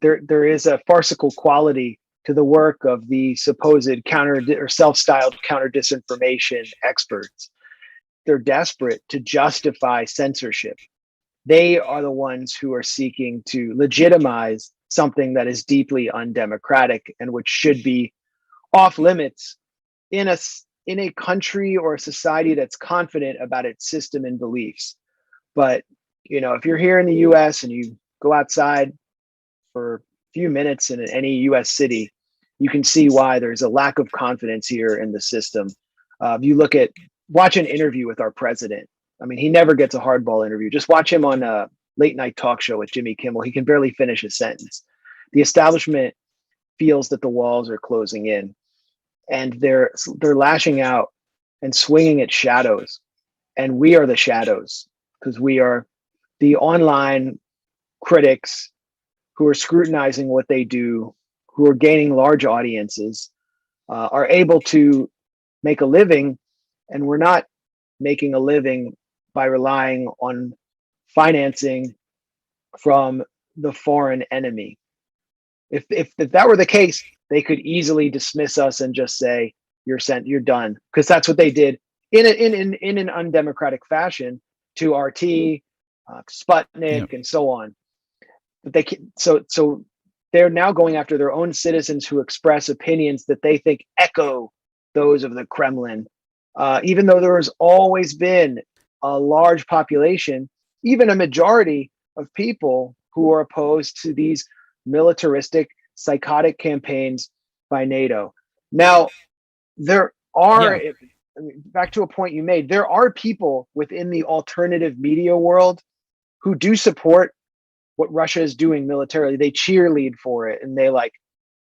there is a farcical quality to the work of the supposed counter or self-styled counter disinformation experts. They're desperate to justify censorship. They are the ones who are seeking to legitimize something that is deeply undemocratic and which should be off limits in a country or a society that's confident about its system and beliefs. But if you're here in the US and you go outside for a few minutes in any US city, you can see why there's a lack of confidence here in the system. You watch an interview with our president. I mean, he never gets a hardball interview. Just watch him on a late night talk show with Jimmy Kimmel. He can barely finish a sentence. The establishment feels that the walls are closing in, and they're lashing out and swinging at shadows. And we are the shadows, because we are the online critics who are scrutinizing what they do, who are gaining large audiences, are able to make a living. And we're not making a living by relying on financing from the foreign enemy. If that were the case, they could easily dismiss us and just say, you're done, because that's what they did in an undemocratic fashion to RT, Sputnik, and so on. But so they're now going after their own citizens who express opinions that they think echo those of the Kremlin, even though there has always been a large population, even a majority of people who are opposed to these militaristic, psychotic campaigns by NATO. Now, there are, back to a point you made, there are people within the alternative media world who do support what Russia is doing militarily. They cheerlead for it, and they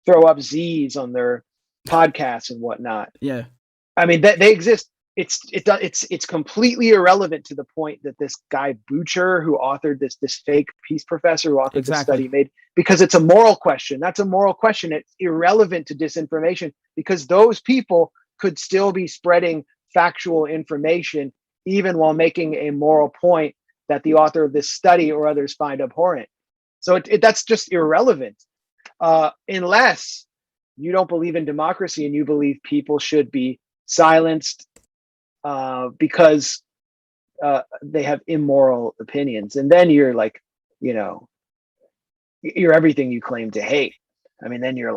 throw up Z's on their podcasts and whatnot. Yeah. I mean, they exist. It's completely irrelevant to the point that this guy Butcher, who authored this fake peace professor who authored this study, made, because it's a moral question. That's a moral question. It's irrelevant to disinformation, because those people could still be spreading factual information even while making a moral point that the author of this study or others find abhorrent. So that's just irrelevant, unless you don't believe in democracy and you believe people should be silenced because they have immoral opinions. And then you're you're everything you claim to hate. I mean, then you're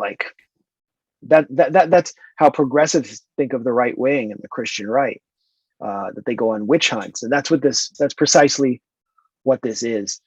that's how progressives think of the right wing and the Christian right, that they go on witch hunts. And that's precisely what this is.